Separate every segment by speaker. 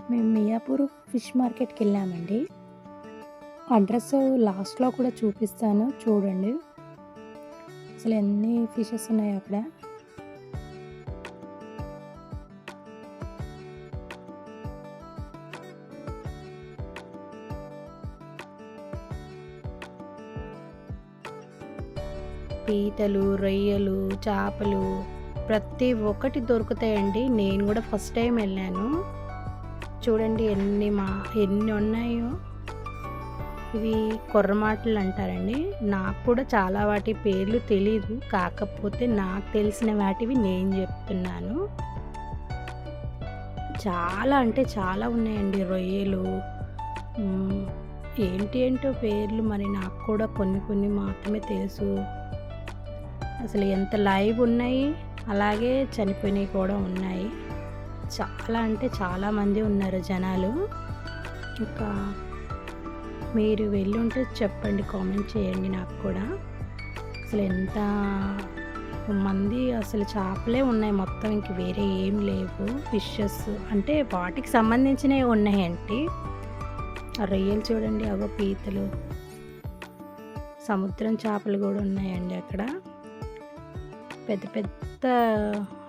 Speaker 1: మేము మియాపూర్ ఫిష్ మార్కెట్‌కి వెళ్ళామండి. అడ్రస్ లాస్ట్‌లో కూడా చూపిస్తాను చూడండి. అసలు ఎన్ని ఫిషెస్ ఉన్నాయో అక్కడ. పీతలు, రొయ్యలు, చేపలు ప్రతి ఒక్కటి దొరుకుతాయండి. నేను కూడా ఫస్ట్ టైం వెళ్ళాను. చూడండి ఎన్ని ఉన్నాయో. ఇవి కొర్రమాటలు అంటారండి. నాకు కూడా చాలా వాటి పేర్లు తెలీదు. కాకపోతే నాకు తెలిసిన వాటివి నేను చెప్తున్నాను. చాలా అంటే చాలా ఉన్నాయండి రొయ్యలు. హ్మ్. ఏంటో పేర్లు మరి నాకు కూడా కొన్ని కొన్ని మాత్రమే తెలుసు. అసలు ఎంత లైవ్ ఉన్నాయి, అలాగే చనిపోయినవి కూడా ఉన్నాయి. చాలా అంటే చాలామంది ఉన్నారు జనాలు. ఇంకా మీరు వెళ్ళుంటే చెప్పండి, కామెంట్ చేయండి నాకు కూడా. అసలు ఎంత మంది, అసలు చేపలే ఉన్నాయి మొత్తం, ఇంక వేరే ఏం లేవు. ఫిషెస్ అంటే వాటికి సంబంధించినవి ఉన్నాయండి. ఆ రొయ్యలు చూడండి, అవో పీతలు, సముద్రం చేపలు కూడా ఉన్నాయండి అక్కడ. పెద్ద పెద్ద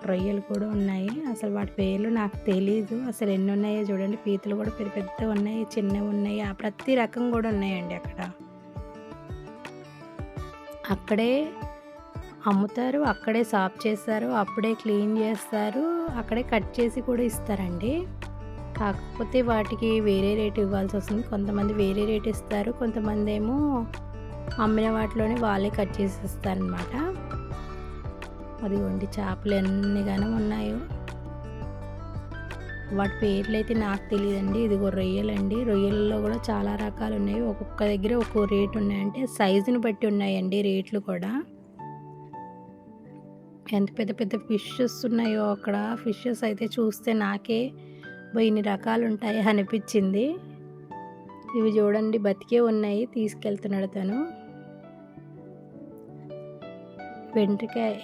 Speaker 1: రొయ్యలు కూడా ఉన్నాయి. అసలు వాటి పేర్లు నాకు తెలీదు. అసలు ఎన్ని ఉన్నాయో చూడండి. పీతలు కూడా పెద్ద పెద్దవి ఉన్నాయి, చిన్నవి ఉన్నాయి, ఆ ప్రతి రకం కూడా ఉన్నాయండి అక్కడ. అక్కడే అమ్ముతారు, అక్కడే సాఫ్ చేస్తారు, అప్పుడే క్లీన్ చేస్తారు, అక్కడే కట్ చేసి కూడా ఇస్తారండి. కాకపోతే వాటికి వేరే రేట్ ఇవ్వాల్సి వస్తుంది. కొంతమంది వేరే రేట్ ఇస్తారు, కొంతమంది ఏమో అమ్మిన వాటిలోనే వాళ్ళే కట్ చేసి ఇస్తారనమాట. అదిగోండి చేపలు ఎన్నిగానో ఉన్నాయో. వాటి పేర్లు అయితే నాకు తెలియదండి. ఇదిగో రొయ్యలండి. రొయ్యలలో కూడా చాలా రకాలు ఉన్నాయి. ఒక్కొక్క దగ్గర ఒక్కో రేటు ఉన్నాయంటే సైజుని బట్టి ఉన్నాయండి రేట్లు కూడా. ఎంత పెద్ద పెద్ద ఫిషెస్ ఉన్నాయో అక్కడ. ఫిషెస్ అయితే చూస్తే నాకే ఇన్ని రకాలు ఉంటాయి అనిపించింది. ఇవి చూడండి బతికే ఉన్నాయి, తీసుకెళ్తున్నాడు తను.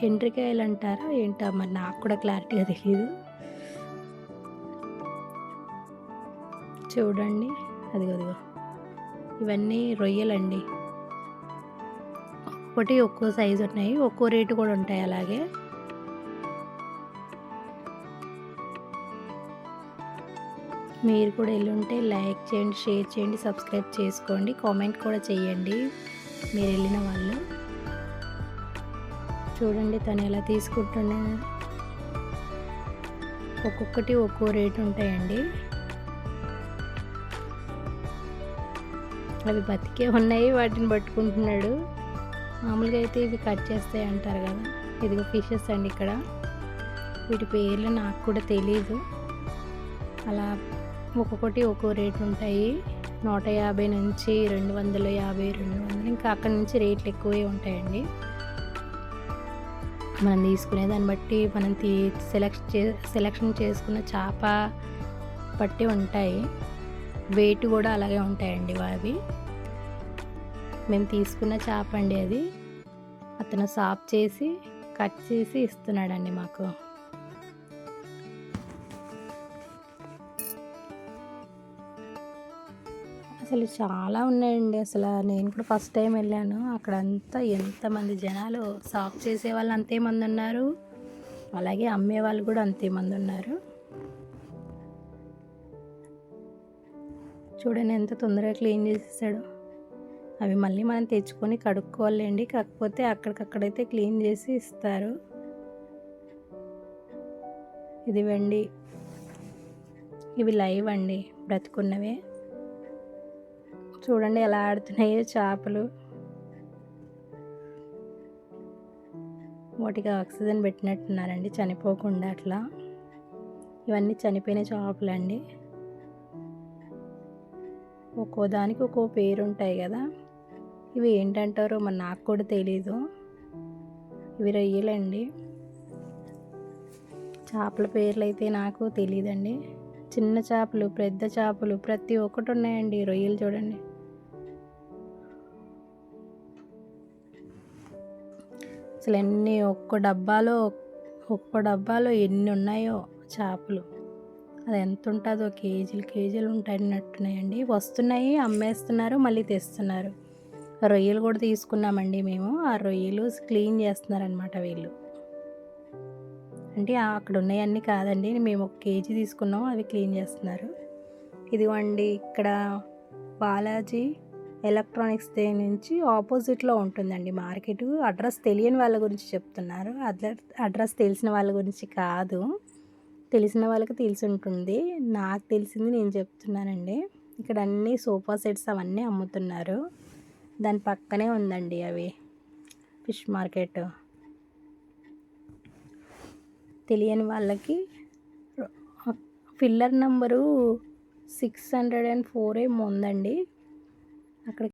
Speaker 1: ఎండ్రికాయలు అంటారా ఏంటో మరి నాకు కూడా క్లారిటీగా తెలియదు. చూడండి, అదిగో ఇవన్నీ రొయ్యలండి. ఒక్కొక్కటి ఒక్కో సైజు ఉన్నాయి, ఒక్కో రేటు కూడా ఉంటాయి. అలాగే మీరు కూడా వెళ్ళుంటే లైక్ చేయండి, షేర్ చేయండి, సబ్స్క్రైబ్ చేసుకోండి, కామెంట్ కూడా చేయండి మీరు వెళ్ళిన వాళ్ళు. చూడండి తను ఎలా తీసుకుంటున్నాడు. ఒక్కొక్కటి ఒక్కో రేటు ఉంటాయండి. అవి బతికే ఉన్నాయి, వాటిని పట్టుకుంటున్నాడు. మామూలుగా అయితే ఇవి కట్ చేస్తాయి అంటారు కదా. ఇదిగో ఫిషెస్ అండి ఇక్కడ. వీటి పేర్లు నాకు కూడా తెలీదు. అలా ఒక్కొక్కటి ఒక్కో రేటు ఉంటాయి. 150 నుంచి 250, 200, ఇంకా అక్కడి నుంచి రేట్లు ఎక్కువే ఉంటాయండి. మనం తీసుకునే దాన్ని బట్టి, మనం సెలెక్షన్ చేసుకున్న చేప బట్టి ఉంటాయి. వెయిట్ కూడా అలాగే ఉంటాయండి అవి. మేము తీసుకున్న చేప అండి అది. అతను సాఫ్ చేసి కట్ చేసి ఇస్తున్నాడండి మాకు. అసలు చాలా ఉన్నాయండి. అసలు నేను కూడా ఫస్ట్ టైం వెళ్ళాను. అక్కడంతా ఎంతమంది జనాలు, సాఫ్ చేసే వాళ్ళు అంతేమంది ఉన్నారు, అలాగే అమ్మే వాళ్ళు కూడా అంతేమంది ఉన్నారు. చూడండి ఎంత తొందరగా క్లీన్ చేసేసాడు. అవి మళ్ళీ మనం తెచ్చుకొని కడుక్కోవాలండి. కాకపోతే అక్కడికక్కడైతే క్లీన్ చేసి ఇస్తారు. ఇది వెండి. ఇవి లైవ్ అండి, బ్రతుకున్నవే. చూడండి ఎలా ఆడుతున్నాయో చేపలు. వాటికి ఆక్సిజన్ పెట్టినట్టున్నారండి చనిపోకుండా అట్లా. ఇవన్నీ చనిపోయిన చేపలండి. ఒక్కో దానికి ఒక్కో పేరు ఉంటాయి కదా. ఇవి ఏంటంటారో మరి నాకు కూడా తెలీదు. ఇవి రొయ్యలండి. చేపల పేర్లు అయితే నాకు తెలియదండి. చిన్న చేపలు, పెద్ద చేపలు ప్రతి ఒక్కటి ఉన్నాయండి. రొయ్యలు చూడండి. అసలు ఒక్కో డబ్బాలో ఎన్ని ఉన్నాయో చేపలు. అది ఎంత ఉంటుందో కేజీలు కేజీలు ఉంటాయన్నట్టున్నాయండి. వస్తున్నాయి, అమ్మేస్తున్నారు, మళ్ళీ తెస్తున్నారు. రొయ్యలు కూడా తీసుకున్నామండి మేము. ఆ రొయ్యలు క్లీన్ చేస్తున్నారనమాట వీళ్ళు. అంటే అక్కడ ఉన్నాయన్నీ కాదండి, మేము 1 కేజీ తీసుకున్నాం, అవి క్లీన్ చేస్తున్నారు. ఇదిగోండి ఇక్కడ బాలాజీ ఎలక్ట్రానిక్స్ డే నుంచి ఆపోజిట్లో ఉంటుందండి మార్కెట్. అడ్రస్ తెలియని వాళ్ళ గురించి చెప్తున్నారు, అడ్రస్ తెలిసిన వాళ్ళ గురించి కాదు. తెలిసిన వాళ్ళకి తెలిసి ఉంటుంది, నాకు తెలిసింది నేను చెప్తున్నానండి. ఇక్కడ అన్నీ సోఫా సెట్స్ అవన్నీ అమ్ముతున్నారు. దాని పక్కనే ఉందండి అవి ఫిష్ మార్కెట్. తెలియని వాళ్ళకి ఫిల్లర్ నెంబరు 604 ఏమో ఉందండి. అక్కడ